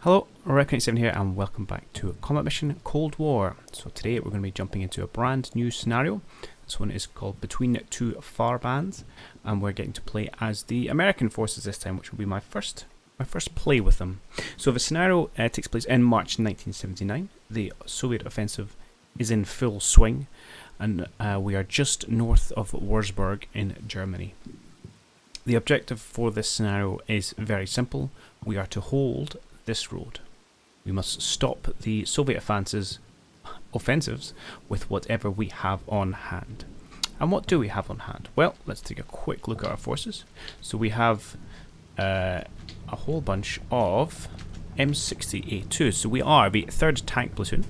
Hello, Reckoning7 here and welcome back to Combat Mission Cold War. So today we're going to be jumping into a brand new scenario. This one is called Between Two Fahrbahns and we're getting to play as the American forces this time, which will be my first play with them. So the scenario takes place in March 1979. The Soviet offensive is in full swing and we are just north of Warsaw in Germany. The objective for this scenario is very simple. We are to hold this road. We must stop the Soviet offensives with whatever we have on hand. And what do we have on hand? Well, let's take a quick look at our forces. So we have a whole bunch of M60A2. So we are the 3rd Tank Platoon,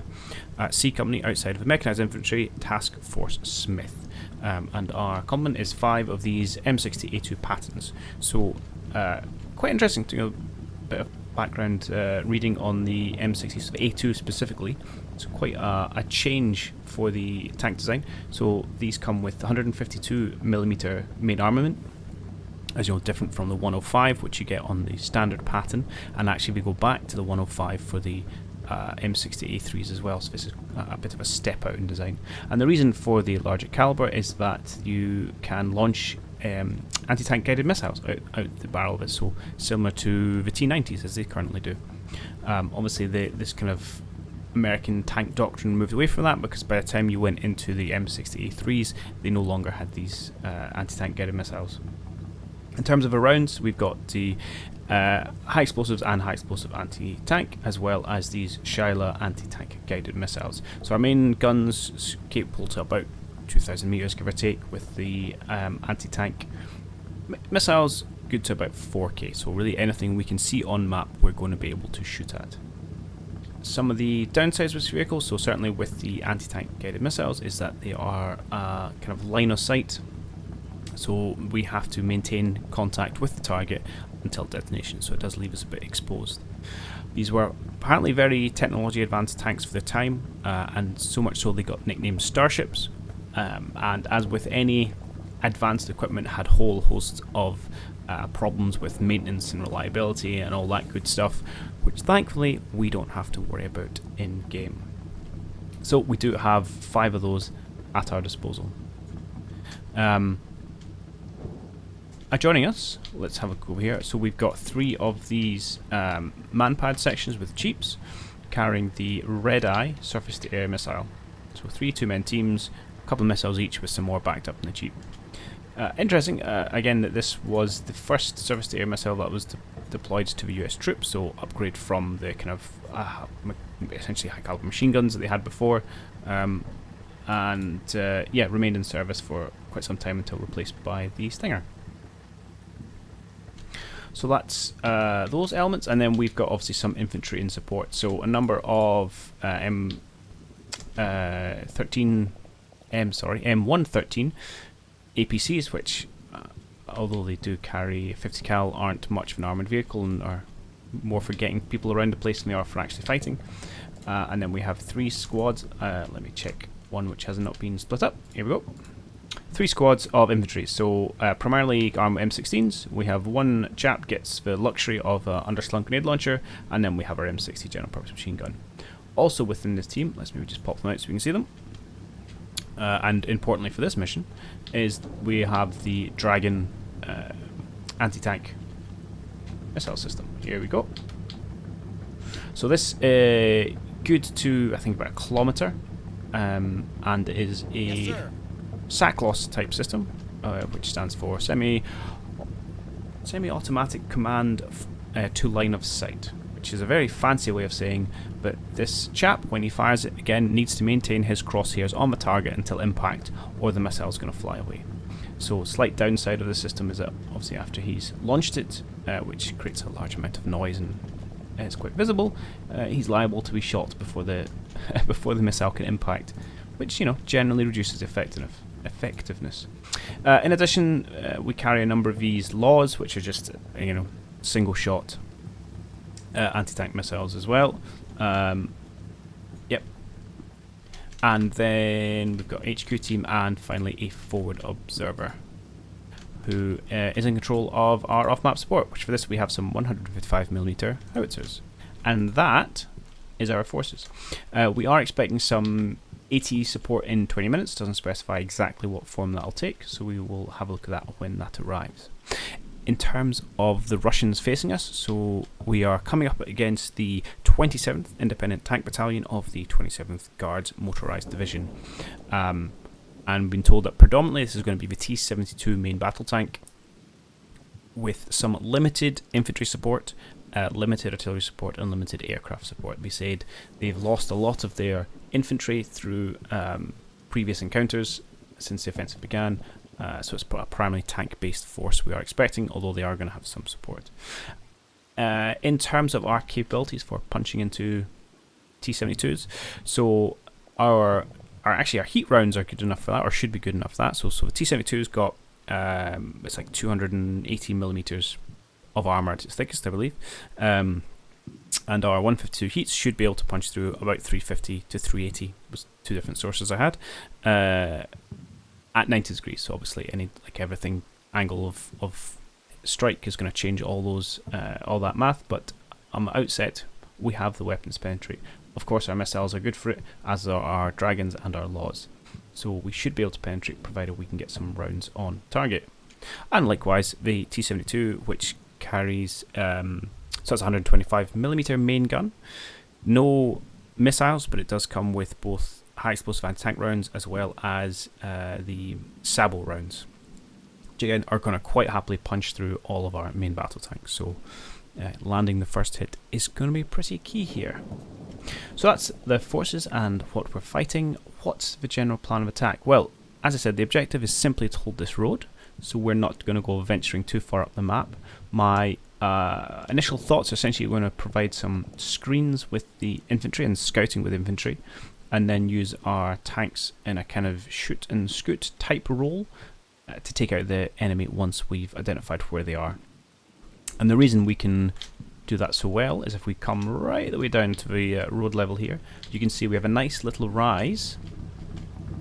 C Company outside of the Mechanized Infantry Task Force Smith. And our complement is 5 of these M60A2 patterns. So quite interesting to know a bit of background reading on the M60A2 specifically. So quite a change for the tank design. So these come with 152mm main armament, as you know, different from the 105 which you get on the standard pattern, and actually we go back to the 105 for the M60A3s as well, so this is a bit of a step out in design. And the reason for the larger caliber is that you can launch anti-tank guided missiles out the barrel of it, so similar to the T-90s as they currently do. Obviously this kind of American tank doctrine moved away from that, because by the time you went into the M60A3s they no longer had these anti-tank guided missiles. In terms of the rounds, we've got the high explosives and high explosive anti-tank, as well as these Shiloh anti-tank guided missiles. So our main guns capable to about 2,000 meters, give or take, with the anti-tank missiles good to about 4k. So really anything we can see on map we're going to be able to shoot at. Some of the downsides of this vehicle, so certainly with the anti-tank guided missiles, is that they are kind of line of sight. So we have to maintain contact with the target until detonation, so it does leave us a bit exposed. These were apparently very technology advanced tanks for their time, and so much so they got nicknamed starships. And as with any advanced equipment, had whole hosts of problems with maintenance and reliability and all that good stuff, which thankfully we don't have to worry about in game. So we do have 5 of those at our disposal. Joining us, let's have a go here. So we've got 3 of these manpad sections with jeeps carrying the Red Eye surface-to-air missile. So 3 2-man teams, a couple of missiles each with some more backed up in the jeep. Interesting, again, that this was the first surface-to-air missile that was deployed to the US troops, so upgrade from the kind of essentially high-caliber machine guns that they had before, and yeah, remained in service for quite some time until replaced by the Stinger. So that's those elements, and then we've got obviously some infantry in support. So a number of M113 APCs, which although they do carry 50 cal, aren't much of an armoured vehicle and are more for getting people around the place than they are for actually fighting. And then we have 3 squads. Let me check one which has not been split up. Here we go. 3 squads of infantry, so primarily armed M16s. We have 1 chap gets the luxury of an underslung grenade launcher, and then we have our M60 general purpose machine gun. Also within this team, let's maybe just pop them out so we can see them. And importantly for this mission, is we have the Dragon anti-tank missile system. Here we go. So this good to, I think, about 1 kilometer, and is a SACLOS type system, which stands for semi-automatic command to line of sight, which is a very fancy way of saying, but this chap, when he fires it again, needs to maintain his crosshairs on the target until impact, or the missile is going to fly away. So slight downside of the system is that obviously after he's launched it, which creates a large amount of noise and is quite visible, he's liable to be shot before the before the missile can impact, which, you know, generally reduces effectiveness. In addition, we carry a number of these laws, which are just, you know, single shot anti-tank missiles as well. Yep. And then we've got HQ team, and finally a forward observer who is in control of our off-map support, which for this we have some 155mm howitzers. And that is our forces. We are expecting some AT support in 20 minutes. Doesn't specify exactly what form that'll take, so we will have a look at that when that arrives. In terms of the Russians facing us, so we are coming up against the 27th Independent Tank Battalion of the 27th Guards Motorised Division. And been told that predominantly this is going to be the T-72 main battle tank with some limited infantry support, limited artillery support and limited aircraft support. They said they've lost a lot of their infantry through previous encounters since the offensive began, so it's a primarily tank-based force we are expecting, although they are going to have some support. In terms of our capabilities for punching into T-72s, so our heat rounds are good enough for that, or should be good enough for that. So the T-72's got it's like 280 millimeters of armour at its thickest, I believe, and our 152 heats should be able to punch through about 350 to 380. Was two different sources I had at 90 degrees. So obviously, everything angle of strike is going to change all that math. But on the outset, we have the weapons penetrate. Of course, our missiles are good for it, as are our dragons and our laws. So we should be able to penetrate, provided we can get some rounds on target. And likewise, the T-72, which carries, so it's a 125mm main gun. No missiles, but it does come with both high explosive anti-tank rounds as well as the sabot rounds, which again are going to quite happily punch through all of our main battle tanks. So landing the first hit is going to be pretty key here. So that's the forces and what we're fighting. What's the general plan of attack? Well, as I said, the objective is simply to hold this road, so we're not going to go venturing too far up the map. My initial thoughts are essentially going to provide some screens with the infantry and scouting with infantry, and then use our tanks in a kind of shoot and scoot type role to take out the enemy once we've identified where they are. And the reason we can do that so well is if we come right the way down to the road level here, you can see we have a nice little rise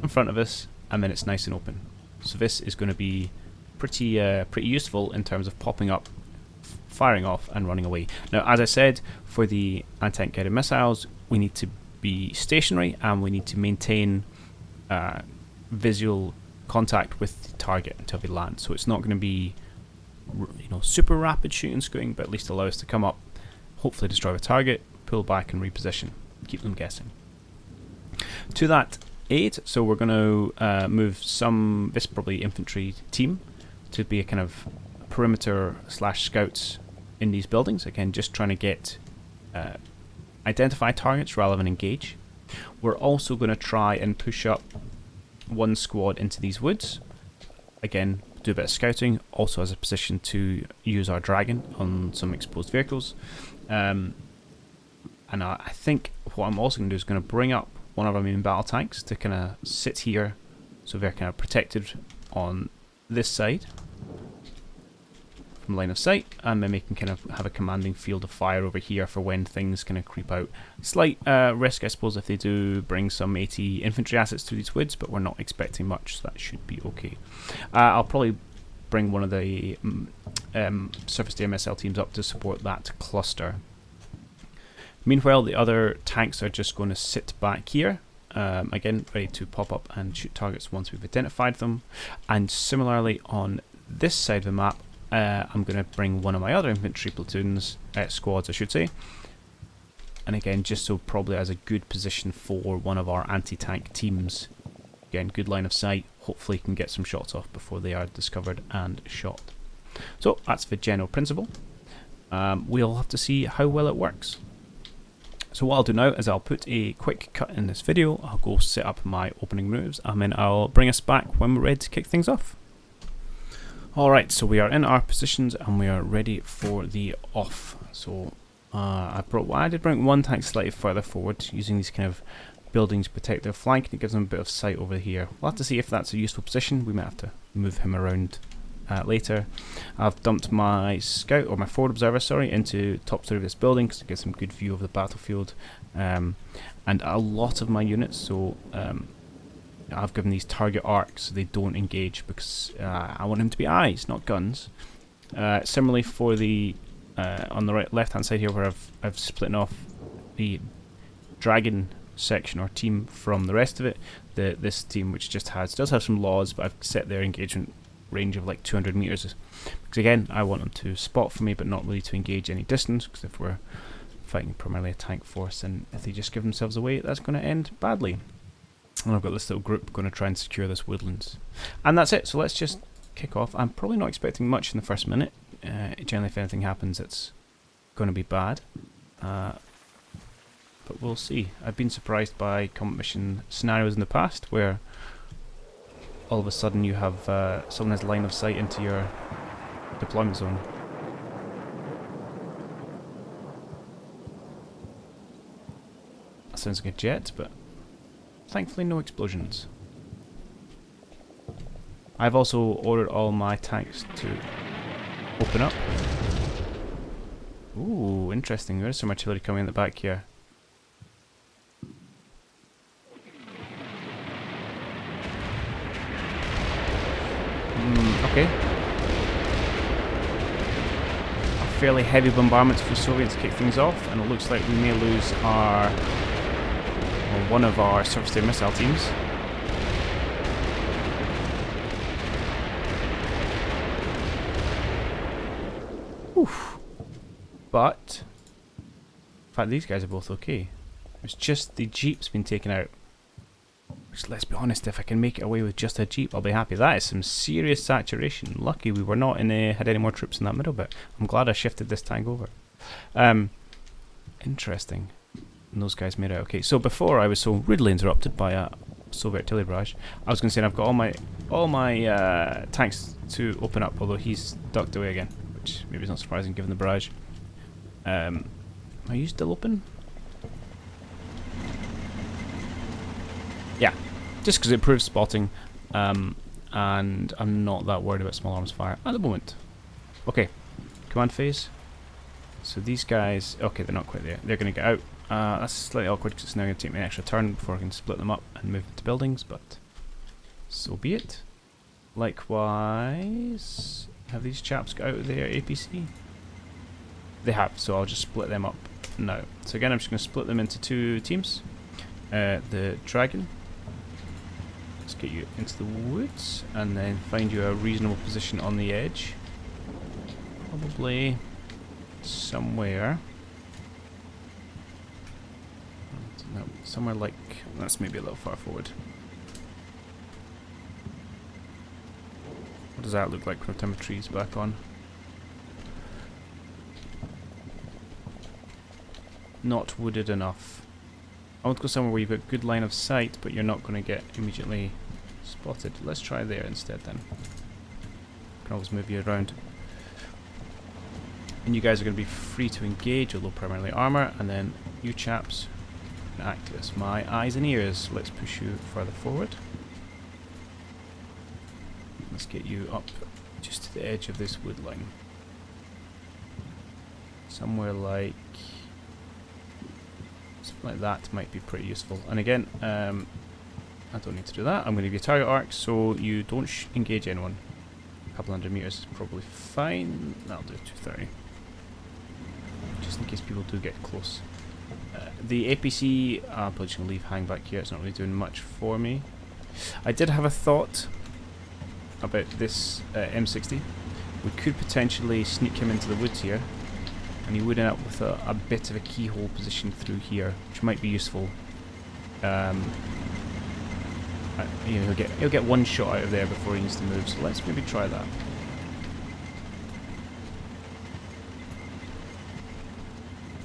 in front of us, and then it's nice and open. So this is going to be pretty useful in terms of popping up, firing off and running away. Now, as I said, for the anti-tank guided missiles, we need to be stationary and we need to maintain visual contact with the target until they land. So it's not going to be super rapid shooting scooting, but at least allow us to come up, hopefully destroy the target, pull back and reposition, keep them guessing. To that aid, so we're going to move this probably infantry team to be a kind of perimeter / scouts in these buildings, again just trying to get identify targets rather than engage. We're also going to try and push up one squad into these woods, again do a bit of scouting, also as a position to use our dragon on some exposed vehicles. And I think what I'm also going to do is going to bring up one of our main battle tanks to kind of sit here, so they're kind of protected on this side from line of sight, and then they can kind of have a commanding field of fire over here for when things kind of creep out. Slight risk, I suppose, if they do bring some AT infantry assets to these woods, but we're not expecting much, so that should be okay. I'll probably bring one of the surface-to-air MSL teams up to support that cluster. Meanwhile, the other tanks are just going to sit back here, again ready to pop up and shoot targets once we've identified them. And similarly on this side of the map, I'm going to bring one of my other infantry platoons, squads I should say, and again just so probably as a good position for one of our anti-tank teams. Again, good line of sight, hopefully can get some shots off before they are discovered and shot. So that's the general principle. We'll have to see how well it works. So what I'll do now is I'll put a quick cut in this video, I'll go set up my opening moves, and then I'll bring us back when we're ready to kick things off. Alright, so we are in our positions and we are ready for the off. So I did bring one tank slightly further forward, using these kind of buildings to protect their flank, and it gives them a bit of sight over here. We'll have to see if that's a useful position. We might have to move him around later. I've dumped my scout, or my forward observer, sorry, into top story of this building because it gives them a good view of the battlefield. And a lot of my units, so I've given these target arcs so they don't engage, because I want them to be eyes, not guns. Similarly for the on the left hand side here, where I've split off the dragon section or team from the rest of it. This team, which just does have some laws, but I've set their engagement range of like 200 meters, because again I want them to spot for me, but not really to engage any distance. Because if we're fighting primarily a tank force, and if they just give themselves away, that's going to end badly. And I've got this little group going to try and secure this woodlands, and that's it. So let's just kick off. I'm probably not expecting much in the first minute. Generally, if anything happens, it's going to be bad. But we'll see. I've been surprised by combat mission scenarios in the past where all of a sudden you have someone has line of sight into your deployment zone. That sounds like a jet, but thankfully no explosions. I've also ordered all my tanks to open up. Ooh, interesting. There's some artillery coming in the back here. Okay. A fairly heavy bombardment for the Soviets to kick things off, and it looks like we may lose one of our surface-to-air missile teams. Oof. But in fact, these guys are both okay. It's just the Jeep's been taken out. Which, let's be honest, if I can make it away with just a Jeep, I'll be happy. That is some serious saturation. Lucky we were not had any more troops in that middle bit. I'm glad I shifted this tank over. Interesting. And those guys made it okay. So before I was so rudely interrupted by a Soviet artillery barrage, I was going to say I've got all my tanks to open up, although he's ducked away again, which maybe is not surprising given the barrage. Are you still open? Yeah, just because it improves spotting, and I'm not that worried about small arms fire at the moment. Okay, command phase. So these guys, okay, they're not quite there. They're going to get out. That's slightly awkward because it's now going to take me an extra turn before I can split them up and move into buildings, but so be it. Likewise, have these chaps got out of their APC? They have, so I'll just split them up now. So again, I'm just going to split them into two teams. The dragon. Let's get you into the woods and then find you a reasonable position on the edge. Probably somewhere. No, somewhere like, that's maybe a little far forward. What does that look like when I turn my trees back on? Not wooded enough. I want to go somewhere where you've got good line of sight, but you're not going to get immediately spotted. Let's try there instead then. Can always move you around. And you guys are going to be free to engage, although primarily armour, and then you chaps can act as my eyes and ears. Let's push you further forward. Let's get you up just to the edge of this wood line. Somewhere like that might be pretty useful. And again, I don't need to do that. I'm going to give you a target arc so you don't engage anyone. A couple hundred meters is probably fine. That'll do 230. Just in case people do get close. The APC, I'm probably just going to leave hang back here. It's not really doing much for me. I did have a thought about this M60. We could potentially sneak him into the woods here, and he would end up with a bit of a keyhole position through here, which might be useful. You know, he'll get one shot out of there before he needs to move. So let's maybe try that.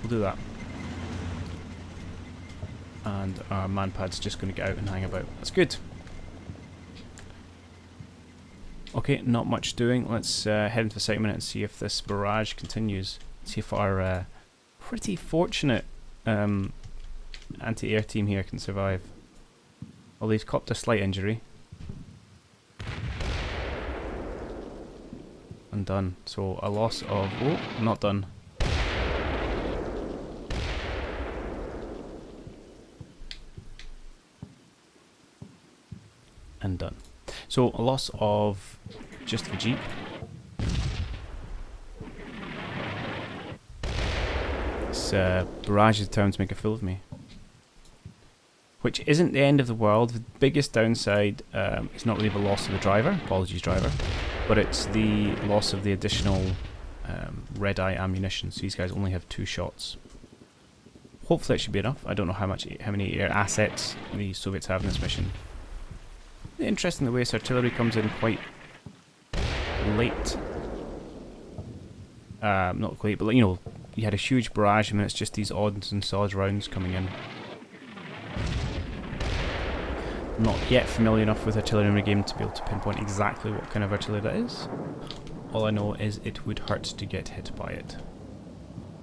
We'll do that. And our manpad's just going to get out and hang about. That's good. Okay, not much doing. Let's head into the site a minute and see if this barrage continues. See if our pretty fortunate anti-air team here can survive. Well, they've copped a slight injury. And done. So a loss of... oh, not done. And done. So a loss of just the Jeep. This barrage of towns make a fool of me. Which isn't the end of the world. The biggest downside is not really the loss of the driver. Apologies, driver. But it's the loss of the additional red-eye ammunition. So these guys only have 2 shots. Hopefully it should be enough. I don't know how many air assets the Soviets have in this mission. Interesting the way this artillery comes in quite late. Not quite, but you know, you had a huge barrage and then it's just these odds and sods rounds coming in. Not yet familiar enough with artillery in the game to be able to pinpoint exactly what kind of artillery that is. All I know is it would hurt to get hit by it.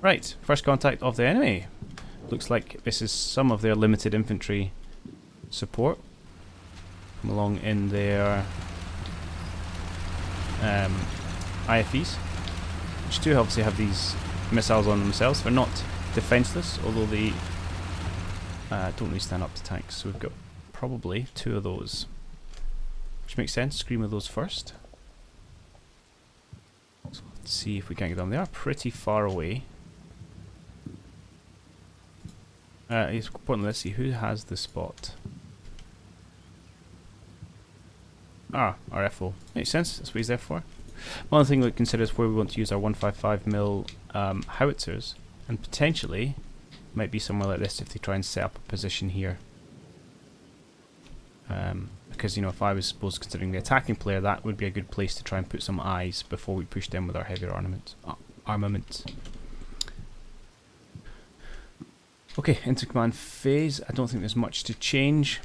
Right, first contact of the enemy. Looks like this is some of their limited infantry support. Come along in their IFEs, which do obviously have these missiles on themselves. They're not defenseless, although they don't really stand up to tanks. So we've got probably 2 of those, which makes sense. Scream of those first. So let's see if we can get them. They are pretty far away. It's important. Let's see who has the spot. Ah, RFO. Makes sense. That's what he's there for. One thing we consider is where we want to use our 155mm howitzers, and potentially might be somewhere like this if they try and set up a position here. Because, you know, if I was supposed considering the attacking player, that would be a good place to try and put some eyes before we push them with our heavier armament. Okay, into command phase. I don't think there's much to change.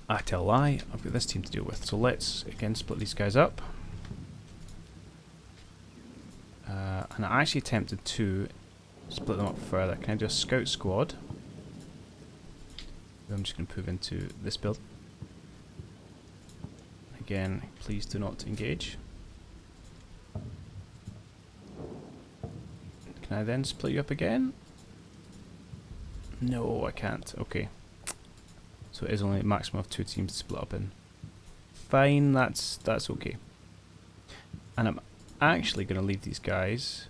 I tell a lie, I've got this team to deal with. So let's, again, split these guys up. And I actually attempted to split them up further. Can I do a scout squad? I'm just going to move into this build. Again, please do not engage. Can I then split you up again? No, I can't. Okay. So it is only a maximum of 2 teams to split up in. Fine, that's okay. And I'm actually going to leave these guys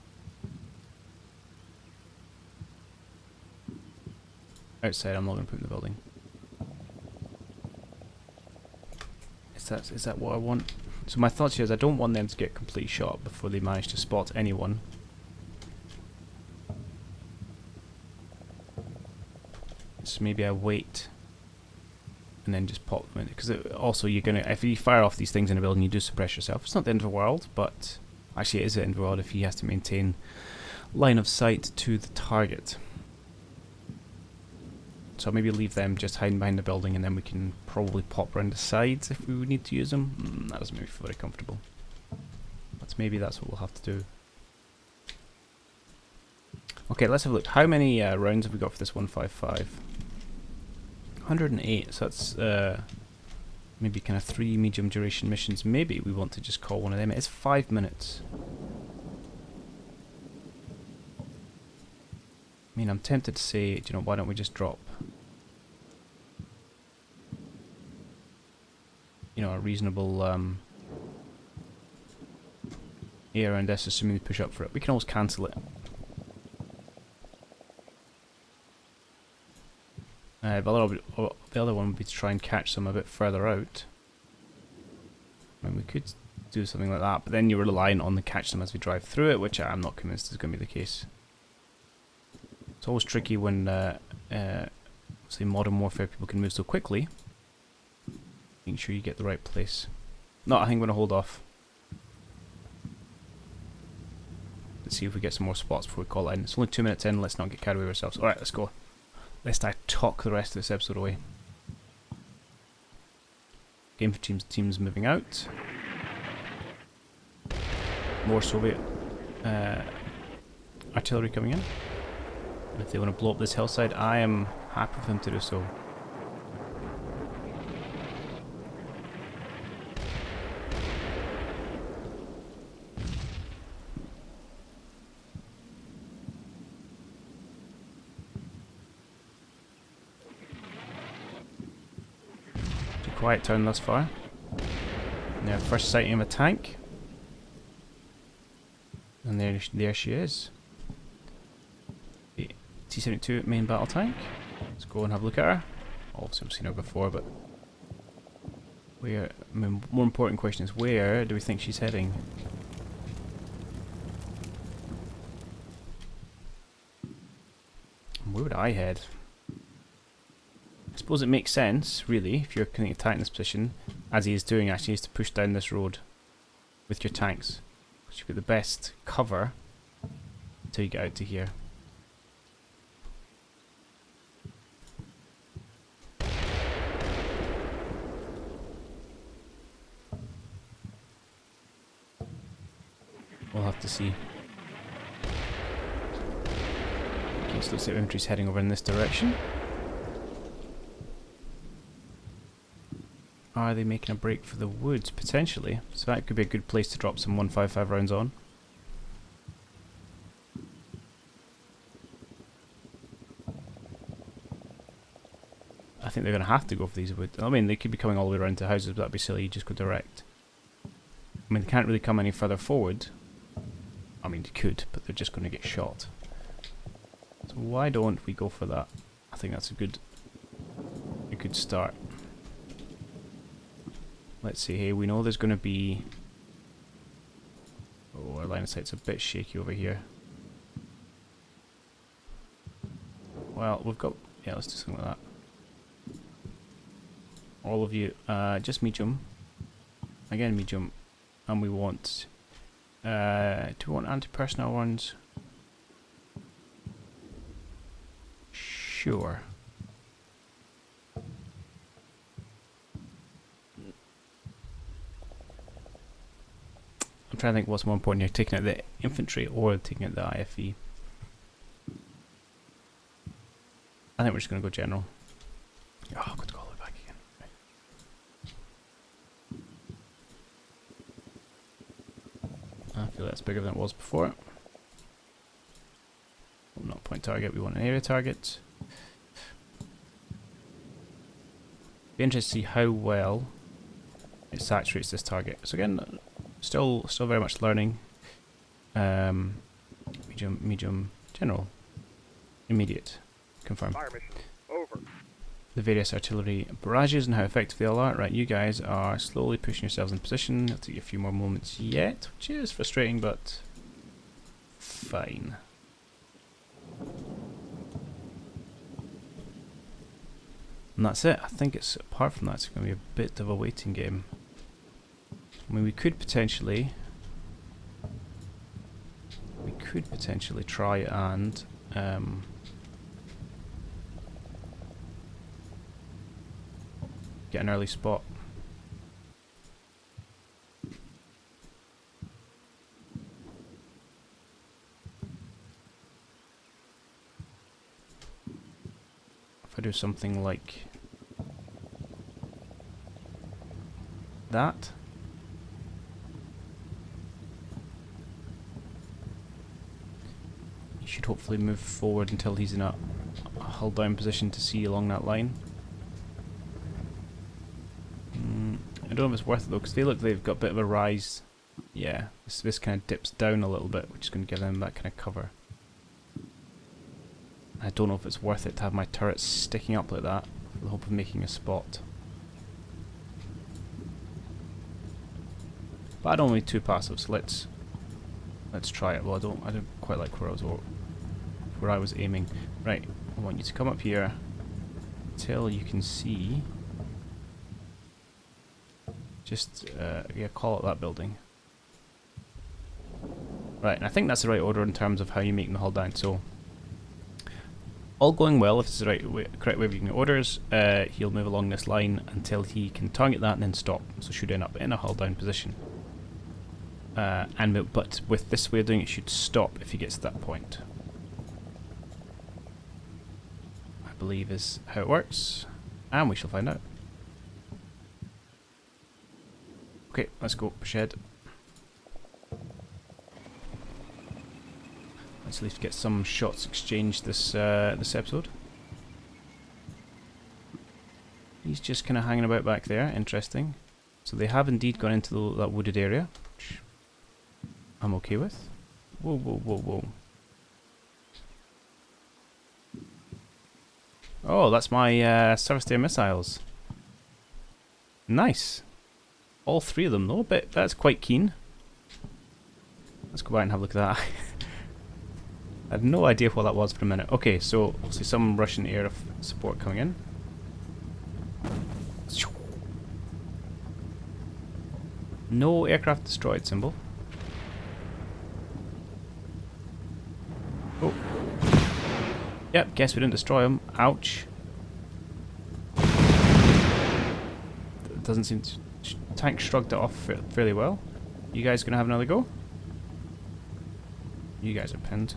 outside. I'm not going to put them in the building. Is that what I want? So my thoughts here is I don't want them to get complete shot before they manage to spot anyone. So maybe I wait and then just pop them in, because also you're gonna, if you fire off these things in a building, you do suppress yourself. It's not the end of the world, but actually it is the end of the world if he has to maintain line of sight to the target. So maybe leave them just hiding behind the building, and then we can probably pop around the sides if we would need to use them. That doesn't make me feel very comfortable, but maybe that's what we'll have to do. Okay, let's have a look. How many rounds have we got for this 155? 108, so that's maybe kind of 3 medium duration missions. Maybe we want to just call one of them. It's 5 minutes. I mean, I'm tempted to say, do you know, why don't we just drop, you know, a reasonable air around this, assuming we push up for it. We can always cancel it. The other one would be to try and catch them a bit further out. I mean, we could do something like that, but then you're reliant on the catch them as we drive through it, which I'm not convinced is going to be the case. It's always tricky when, say, Modern Warfare people can move so quickly. Making sure you get the right place. No, I think I'm going to hold off. Let's see if we get some more spots before we call it in. It's only 2 minutes in, let's not get carried away ourselves. Alright, let's go. Lest I talk the rest of this episode away. Game for teams moving out. More Soviet artillery coming in. And if they want to blow up this hillside, I am happy for them to do so. Quiet turn thus far. Now, first sighting of a tank, and there she is. T-72 main battle tank. Let's go and have a look at her. Obviously we've seen her before, but where, I mean, more important question is, where do we think she's heading? Where would I head? I suppose it makes sense, really, if you're going to attack in this position, as he is doing actually, is to push down this road with your tanks. Because you've got the best cover until you get out to here. We'll have to see. Okay, so looks like infantry's heading over in this direction. Are they making a break for the woods? Potentially. So that could be a good place to drop some 155 rounds on. I think they're going to have to go for these woods. I mean, they could be coming all the way around to houses, but that'd be silly. You just go direct. I mean, they can't really come any further forward. I mean, they could, but they're just going to get shot. So why don't we go for that? I think that's a good start. Let's see, hey, we know there's going to be... Oh, our line of sight's a bit shaky over here. Well, we've got... Yeah, let's do something like that. All of you, just medium. Again, medium. And we want... do we want anti-personnel ones? Sure. I'm trying to think what's more important here, taking out the infantry or taking out the IFV. I think we're just going to go general. Oh, I've got to go all the way back again. Right. I feel that's bigger than it was before. Not point target, we want an area target. Be interested to see how well it saturates this target. So again, still very much learning. Medium, general, immediate, confirm. Over. The various artillery barrages and how effective they all are. Right, you guys are slowly pushing yourselves in position. It'll take you a few more moments yet, which is frustrating, but fine. And that's it. I think it's, apart from that, it's going to be a bit of a waiting game. I mean, we could potentially try and get an early spot. If I do something like that. He should hopefully move forward until he's in a hull down position to see along that line. I don't know if it's worth it though, because they look like they've got a bit of a rise. Yeah, this kind of dips down a little bit, which is going to give them that kind of cover. I don't know if it's worth it to have my turrets sticking up like that for the hope of making a spot. But I don't need two passives. Let's try it. Well, I don't quite like where I was aiming. Right, I want you to come up here till you can see. Just yeah, call it that building. Right, and I think that's the right order in terms of how you make the hull down. So, all going well, if it's the correct way of using the orders, he'll move along this line until he can target that and then stop. So should end up in a hull down position. But with this way of doing it, should stop if he gets to that point. I believe is how it works, and we shall find out. Okay, let's go push ahead. Let's at least get some shots exchanged this episode. He's just kind of hanging about back there. Interesting. So they have indeed gone into that wooded area, which I'm okay with. Whoa, whoa, whoa, whoa. Oh, that's my surface to air missiles. Nice. All three of them though, but that's quite keen. Let's go back and have a look at that. I had no idea what that was for a minute. Okay, so we'll see some Russian air support coming in. No aircraft destroyed symbol. Oh. Yep, guess we didn't destroy them. Ouch. It doesn't seem to... Tank shrugged it off fairly well. You guys gonna have another go? You guys are pinned.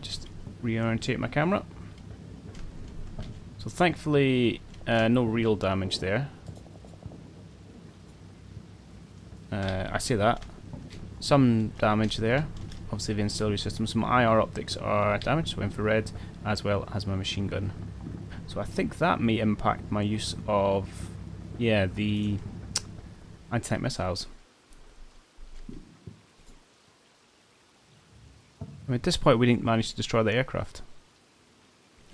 Just reorientate my camera. So thankfully, no real damage there. I say that. Some damage there. Obviously the ancillary system. Some IR optics are damaged, so infrared, as well as my machine gun. So I think that may impact my use of, yeah, the anti-tank missiles. I mean, at this point we didn't manage to destroy the aircraft.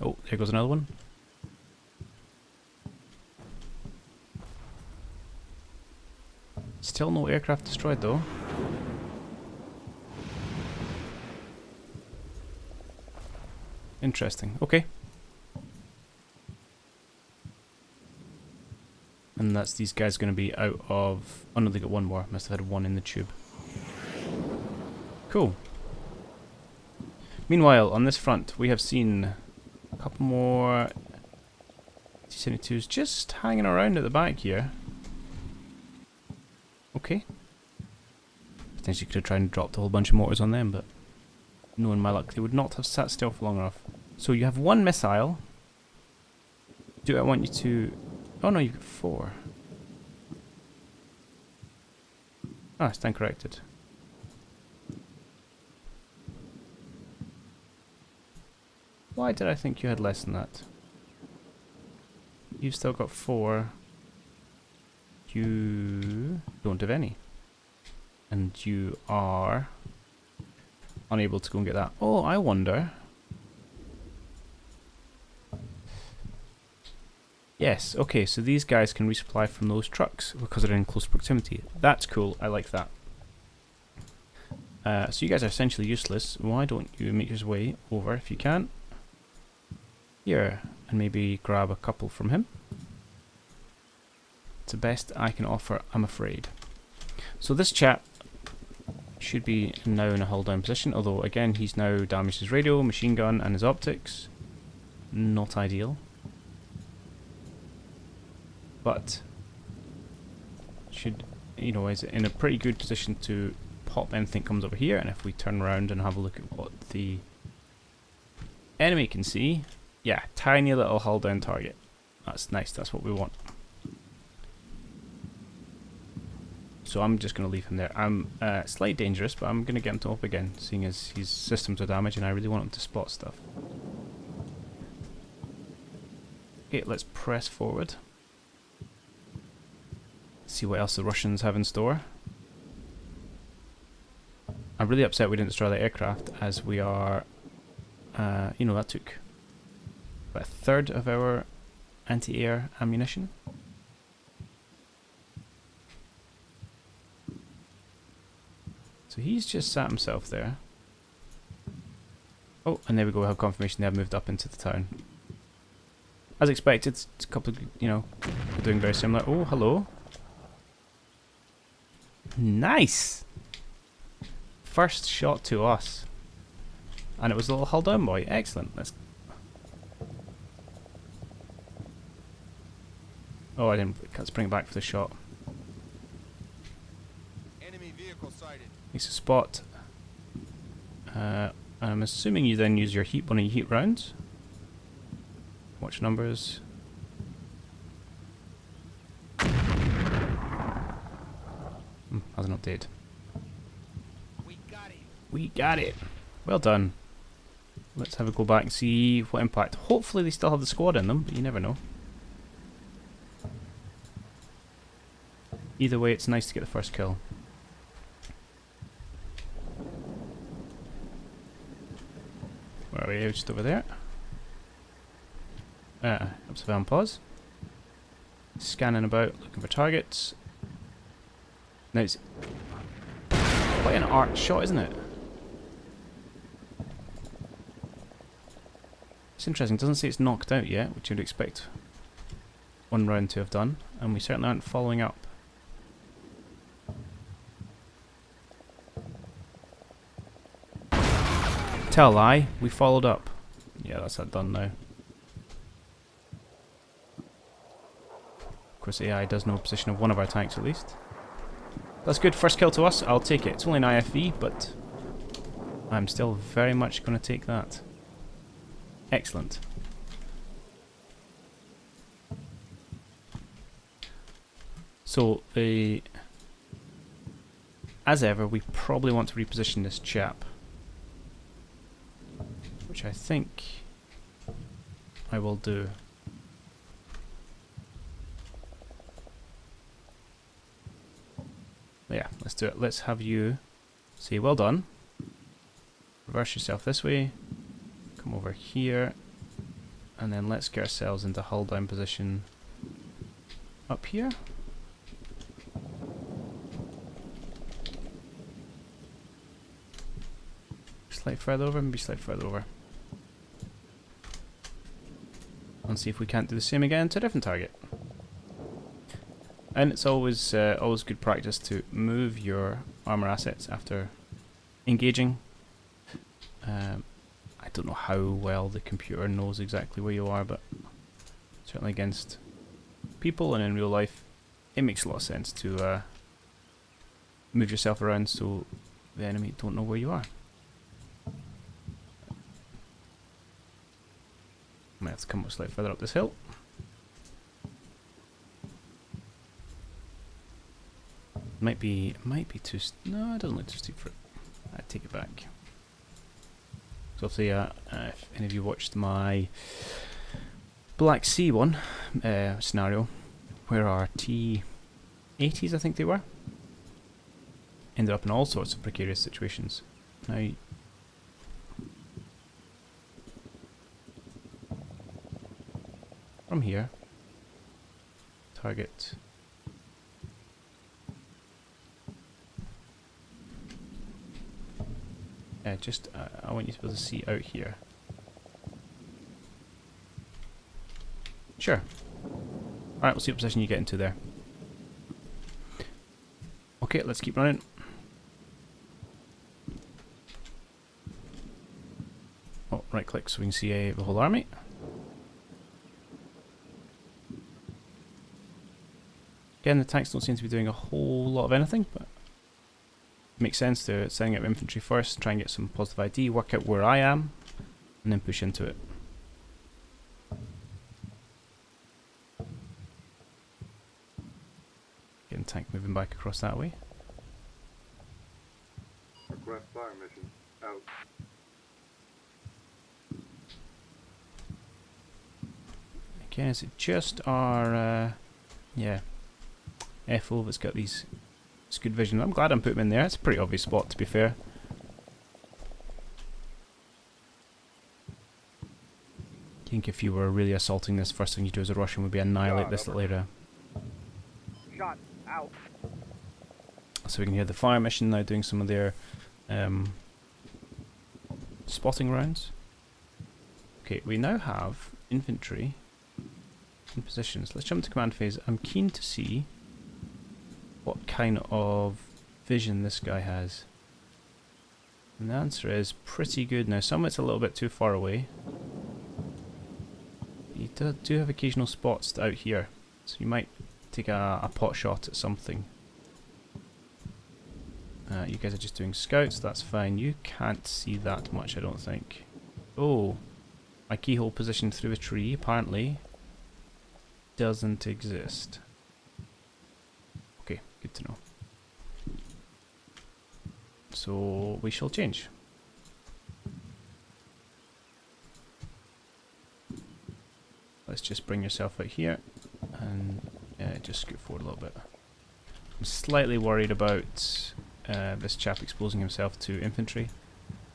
Oh, there goes another one. Still no aircraft destroyed though. Interesting. Okay. And that's these guys going to be out of... Oh no, they got one more. Must have had one in the tube. Cool. Meanwhile, on this front, we have seen a couple more T-72s just hanging around at the back here. Okay. Potentially could have tried and dropped a whole bunch of mortars on them, but knowing my luck, they would not have sat still for long enough. So you have one missile. Do I want you to... Oh no, you've got 4. Ah, stand corrected. Why did I think you had less than that? You've still got 4. You don't have any. And you are unable to go and get that. Oh, I wonder. Yes, okay, so these guys can resupply from those trucks because they're in close proximity. That's cool, I like that. So you guys are essentially useless. Why don't you make your way over, if you can, here, and maybe grab a couple from him. It's the best I can offer, I'm afraid. So this chap should be now in a hull down position, although again he's now damaged his radio, machine gun and his optics. Not ideal. But should, you know, is in a pretty good position to pop anything comes over here. And if we turn around and have a look at what the enemy can see, yeah, tiny little hull down target. That's nice, that's what we want. So I'm just going to leave him there. I'm slightly dangerous, but I'm going to get him to up again, seeing as his systems are damaged and I really want him to spot stuff. Okay, let's press forward. See what else the Russians have in store. I'm really upset we didn't destroy the aircraft, as we are, you know, that took about 1/3 of our anti-air ammunition. So he's just sat himself there. Oh, and there we go, we have confirmation they have moved up into the town. As expected, it's a couple of, you know, we're doing very similar. Oh, hello. Nice! First shot to us. And it was a little hull down boy. Excellent. Let's... Oh, I didn't... Let's bring it back for the shot. Enemy vehicle sighted. Needs a spot. I'm assuming you then use your heat, one of your heat rounds. Watch numbers. Has an update. We got it. We got it. Well done. Let's have a go back and see what impact. Hopefully they still have the squad in them, but you never know. Either way, it's nice to get the first kill. Where are we? Just over there. Observe and pause. Scanning about, looking for targets. Now it's quite an arc shot, isn't it? It's interesting, it doesn't say it's knocked out yet, which you'd expect one round to have done, and we certainly aren't following up. Tell a lie, we followed up. Yeah, that's that done now. Of course AI does know the position of one of our tanks at least. That's good, first kill to us, I'll take it. It's only an IFV, but I'm still very much going to take that. Excellent. So, as ever, we probably want to reposition this chap. Which I think I will do. Yeah, let's do it. Let's have you say well done. Reverse yourself this way. Come over here. And then let's get ourselves into hull down position up here. Slight further over, maybe slight further over. And see if we can't do the same again to a different target. And it's always good practice to move your armor assets after engaging. I don't know how well the computer knows exactly where you are, but certainly against people and in real life, it makes a lot of sense to move yourself around so the enemy don't know where you are. Might have to come slightly further up this hill. Might be too. No, it doesn't look too steep for it. I take it back. So obviously, if any of you watched my Black Sea one scenario, where our T-80s, I think they were, ended up in all sorts of precarious situations. Now. From here, target. Just I want you to be able to see out here. Sure. Alright, we'll see what position you get into there. Okay, let's keep running. Oh, right click so we can see the whole army. Again, the tanks don't seem to be doing a whole lot of anything, but it makes sense to setting up infantry first, try and get some positive ID, work out where I am, and then push into it. Getting tank moving back across that way. Request fire mission out. Again, is it just our yeah, FO that's got these good vision? I'm glad I'm putting him in there. It's a pretty obvious spot, to be fair. I think if you were really assaulting this, first thing you do as a Russian would be annihilate this little area. Shot out. So we can hear the fire mission now doing some of their spotting rounds. Okay, we now have infantry in positions. Let's jump to command phase. I'm keen to see what kind of vision this guy has. And the answer is pretty good. Now, some of it's a little bit too far away. You do have occasional spots out here, so you might take a pot shot at something. You guys are just doing scouts, that's fine. You can't see that much, I don't think. Oh, my keyhole position through a tree apparently doesn't exist. Okay, good to know. So we shall change. Let's just bring yourself out here and just scoot forward a little bit. I'm slightly worried about this chap exposing himself to infantry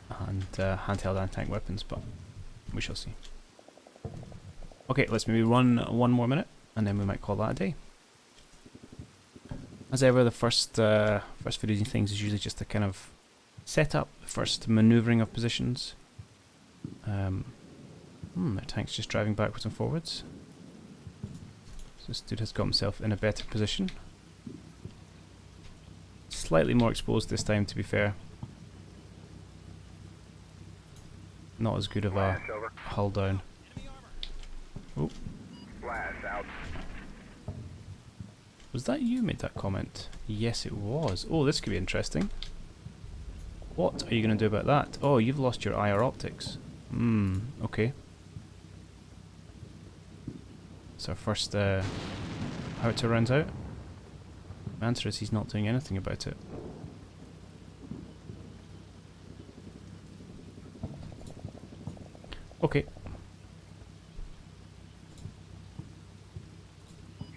and handheld anti-tank weapons, but we shall see. Okay, let's maybe run 1 more minute, and then we might call that a day. As ever, the first video of things is usually just a kind of setup, first manoeuvring of positions. The tank's just driving backwards and forwards. So this dude has got himself in a better position. Slightly more exposed this time, to be fair. Not as good of a hull down. Oh. Out. Was that you made that comment? Yes, it was. Oh, this could be interesting. What are you going to do about that? Oh, you've lost your IR optics. Okay. It's our first howitzer rounds out. The answer is he's not doing anything about it. Okay.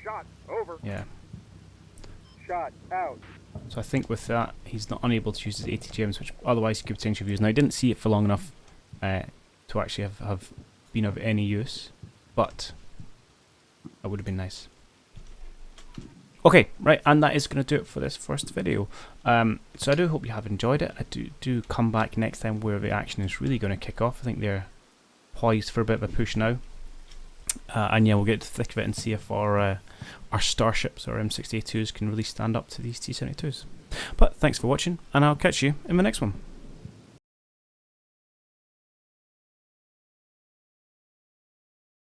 Shot. Over. Yeah. Shot. Out. So I think with that, he's not unable to use his ATGMs, which otherwise he could potentially have used. Now, I didn't see it for long enough to actually have been of any use, but that would have been nice. Okay, right, and that is going to do it for this first video. So I do hope you have enjoyed it. I do come back next time where the action is really going to kick off. I think they're poised for a bit of a push now. And yeah, we'll get to the thick of it and see if our starships, our M60A2s, can really stand up to these T-72s. But thanks for watching, and I'll catch you in the next one.